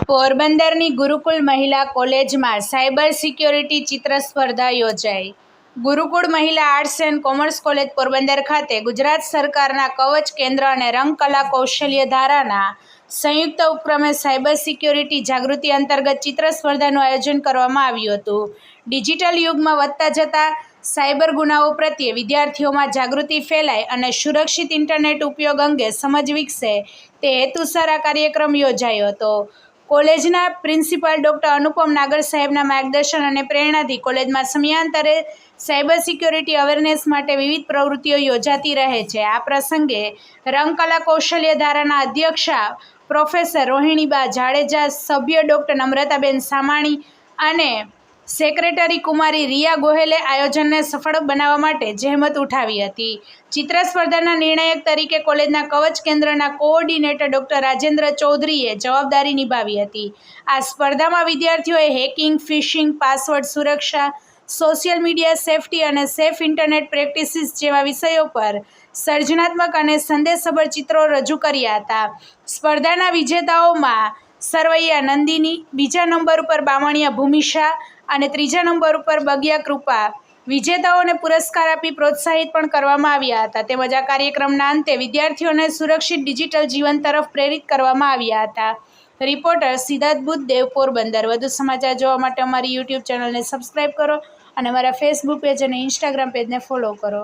પોરબંદરની ગુરુકુળ મહિલા કોલેજમાં સાયબર સિક્યોરિટી ચિત્ર સ્પર્ધા યોજાઈ. ગુરુકુળ મહિલા arts and commerce college Porbandar ખાતે ગુજરાત સરકારના કવચ કેન્દ્ર અને રંગકલા કૌશલ્ય ધારાના સંયુક્ત ઉપક્રમે સાયબર સિક્યોરિટી જાગૃતિ અંતર્ગત ચિત્ર સ્પર્ધાનું આયોજન કરવામાં આવ્યું હતું. ડિજિટલ યુગમાં વધતા જતા સાયબર ગુનાઓ પ્રત્યે વિદ્યાર્થીઓમાં જાગૃતિ ફેલાય અને સુરક્ષિત ઇન્ટરનેટ ઉપયોગ અંગે સમજ વિકસે તે હેતુસર આ કાર્યક્રમ યોજાયો હતો. કોલેજના પ્રિન્સિપાલ ડૉક્ટર અનુપમ નાગર સાહેબના માર્ગદર્શન અને પ્રેરણાથી કોલેજમાં સમયાંતરે સાયબર સિક્યોરિટી અવેરનેસ માટે વિવિધ પ્રવૃત્તિઓ યોજાતી રહે છે. આ પ્રસંગે રંગકલા કૌશલ્ય ધારાના અધ્યક્ષા પ્રોફેસર રોહિણીબા જાડેજા, સભ્ય ડૉક્ટર નમ્રતાબેન સામાણી અને સેક્રેટરી કુમારી રિયા ગોહેલે આયોજનને સફળ બનાવવા માટે જહેમત ઉઠાવી હતી. ચિત્ર સ્પર્ધાના નિર્ણાયક તરીકે કોલેજના કવચ કેન્દ્રના કોઓર્ડિનેટર ડૉક્ટર રાજેન્દ્ર ચૌધરીએ જવાબદારી નિભાવી હતી. આ સ્પર્ધામાં વિદ્યાર્થીઓએ હેકિંગ, ફિશિંગ, પાસવર્ડ સુરક્ષા, સોશિયલ મીડિયા સેફટી અને સેફ ઇન્ટરનેટ પ્રેક્ટિસિસ જેવા વિષયો પર સર્જનાત્મક અને સંદેશસભર ચિત્રો રજૂ કર્યા હતા. સ્પર્ધાના વિજેતાઓમાં સરવૈયા નંદિની, બીજા નંબર ઉપર બામણિયા ભૂમિશા અને ત્રીજા નંબર ઉપર બગિયા કૃપા વિજેતાઓને પુરસ્કાર આપી પ્રોત્સાહિત પણ કરવામાં આવ્યા હતા. તેમજ આ કાર્યક્રમના અંતે વિદ્યાર્થીઓને સુરક્ષિત ડિજિટલ જીવન તરફ પ્રેરિત કરવામાં આવ્યા હતા. રિપોર્ટર સિદ્ધાર્થ બુદ્ધદેવ, પોરબંદર. વધુ સમાચાર જોવા માટે અમારી યુટ્યુબ ચેનલને સબસ્ક્રાઈબ કરો અને અમારા ફેસબુક પેજ અને ઇન્સ્ટાગ્રામ પેજને ફોલો કરો.